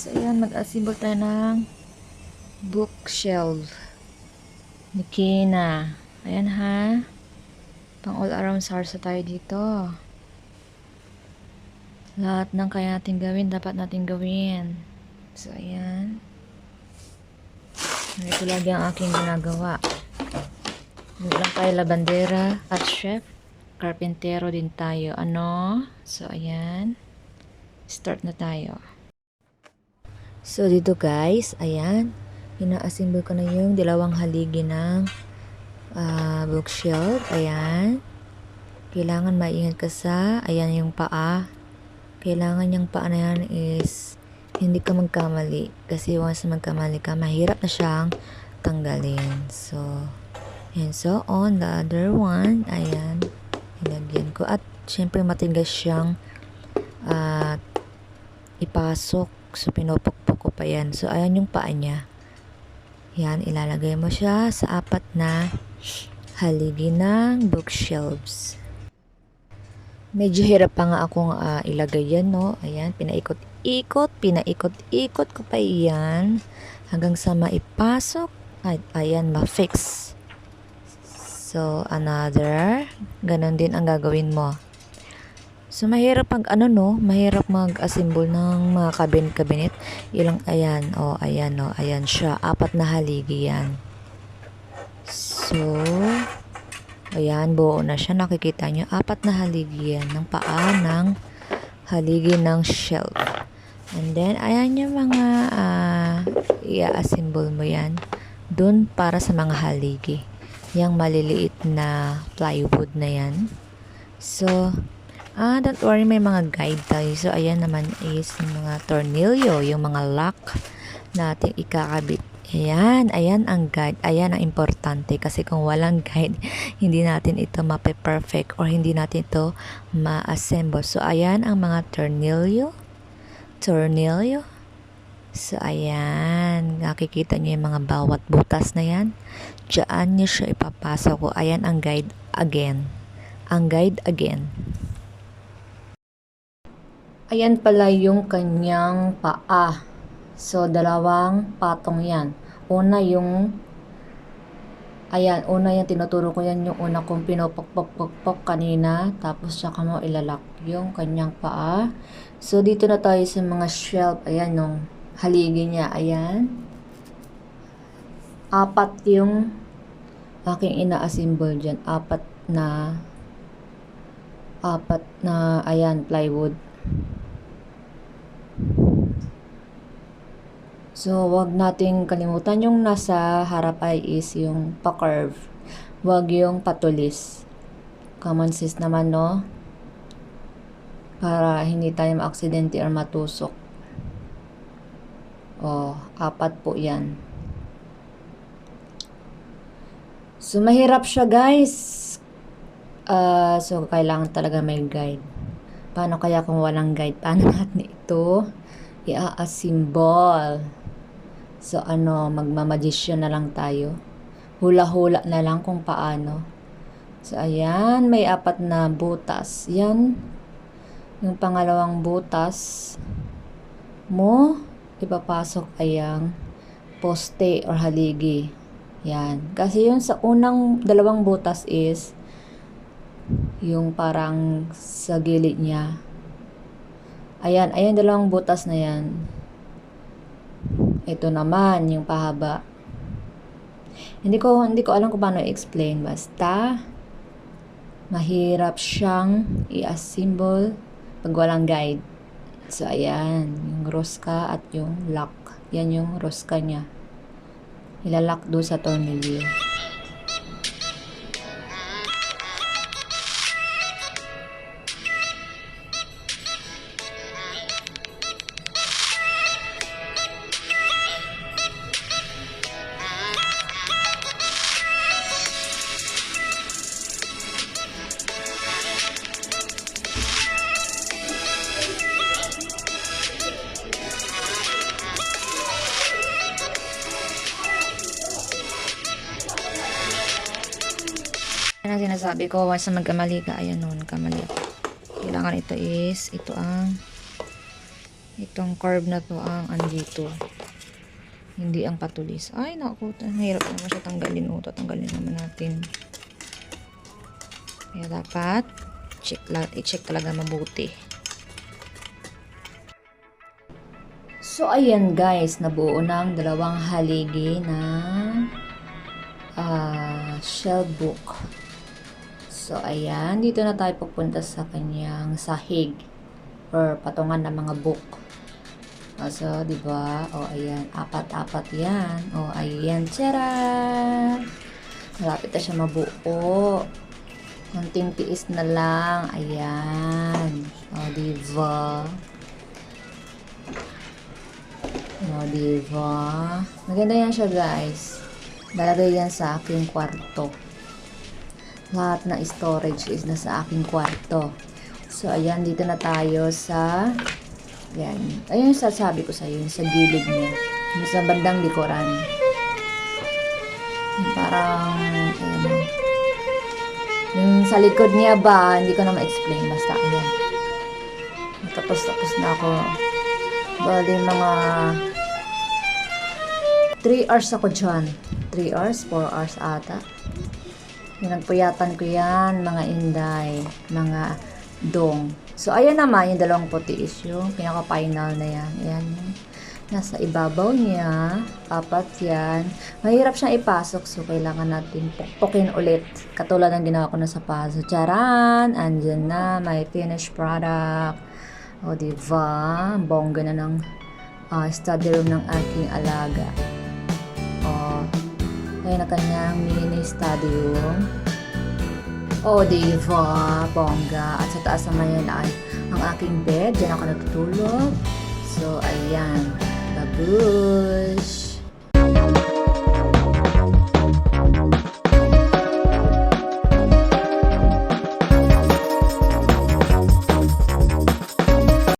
guys, ayan, mag-assemble tayo ng bookshelf ni Kina. Ayan ha, pang all around sarsa tayo dito. Lahat ng kaya natin gawin, dapat natin gawin. So ayan, ito lagi ang aking ginagawa. Hindi lang tayo labandera at chef, karpentero din tayo. Ano? So ayan, start na tayo. So dito guys, ayan, ina-assemble ko na yung dalawang haligi ng bookshelf. Ayan, kailangan maingat ka sa, ayan yung paa. Kailangan yung paa na yan is hindi ka magkamali, kasi once magkamali ka, mahirap na siyang tanggalin. So and so on the other one, ayan, ilagyan ko. At syempre matigas siyang ipasok. So, pinupukpok ko pa yan. So, ayan yung paa niya. Yan, ilalagay mo siya sa apat na haligi ng bookshelves. Medyo hirap pa nga akong ilagay yan, no? Ayan, pinaikot-ikot ko pa yan. Hanggang sa maipasok. At ayan, ma-fix. So, another. Ganon din ang gagawin mo. So, mahirap mahirap mag-assemble ng mga kabinet. Ilang, ayan, ayan siya. Apat na haligi yan. So, ayan, buo na siya. Nakikita nyo, apat na haligi yan ng paa ng haligi ng shelf. And then, ayan yung mga i-assemble mo yan dun para sa mga haligi. Yung maliliit na plywood na yan. So, don't worry, may mga guide tayo. So, ayan naman is yung mga tornilyo, yung mga lock natin ikakabit. Ayan ang guide. Ayan ang importante kasi kung walang guide, hindi natin ito mape-perfect or hindi natin ito ma-assemble. So, ayan ang mga tornilyo. So, ayan. Nakikita nyo yung mga bawat butas na yan. Diyan nyo siya ipapasok ko. Ayan ang guide again. Ayan pala yung kanyang paa. So, dalawang patong yan. Una yung tinuturo ko yan, yung una kong pinupok kanina. Tapos, saka mo ilalak yung kanyang paa. So, dito na tayo sa mga shelf. Ayan, yung haligi niya. Ayan. Apat yung aking ina-assemble dyan. Apat na, ayan, plywood. So, wag nating kalimutan yung nasa harap ay is yung pa-curve. Wag yung patulis. Common sense naman, no? Para hindi tayo ma-aksidente or matusok. Apat po yan. So, mahirap siya, guys. So, kailangan talaga may guide. Paano kaya kung walang guide? Paano natin ito i-assemble? So, magmamagician na lang tayo. Hula-hula na lang kung paano. So, ayan, may apat na butas. Yan, yung pangalawang butas mo, ipapasok ayang poste or haligi. Yan. Kasi yung sa unang dalawang butas is yung parang sa gilid niya. Ayan, dalawang butas na yan. Ito naman, yung pahaba. Hindi ko alam kung paano i-explain. Basta, mahirap siyang i-assemble pag walang guide. So, ayan, yung rosca at yung lock. Yan yung rosca niya. Ilalak doon sa tornilyo. Yan ang sinasabi ko, once na magkamali ka, ayan nun, kamali. Kailangan ito ang Itong curve na to ang andito. Hindi ang patulis. Ay, naku. Mahirap naman siya tanggalin. O, tatanggalin naman natin. Kaya dapat i-check talaga mabuti. So, ayan guys. Nabuo ng dalawang haligi ng shell book. So, ayan. Dito na tayo pupunta sa kanyang sahig or patungan ng mga book. So, di ba? O, ayan. Apat-apat yan. O, ayan. Tara! Malapit na siya mabuo. Konting tiis na lang. Ayan. O, di ba? O, di ba? Maganda yan siya, guys. Lalagay yan sa aking kwarto. Lahat na storage is na sa aking kwarto. So, ayan. Dito na tayo sa... Yan. Ayun yung sasabi ko sa iyo, sa gilid niya. Yung sa bandang likuran. Yung parang, yung sa likod niya ba, hindi ko na ma-explain. Basta, ayan. Tapos na ako. Bali, mga 3 hours ako dyan. 3 hours, 4 hours ata. Pinagpuyatan ko yan, mga inday, mga dong. So, ayan naman, yung dalawang puti is yung pinaka-final na yan. Ayan, nasa ibabaw niya. Apat yan. Mahirap siyang ipasok, so kailangan natin pukpukin ulit. Katulad ng ginawa ko na sa puzzle. Charan! Andyan na, may finished product. O, diba? Bongga na ng study room ng aking alaga. O, ayan na kanyang mini study room. O, diba? Bongga. At sa taas naman yan ay ang aking bed. Diyan ako natutulog. So, ayan. Babu!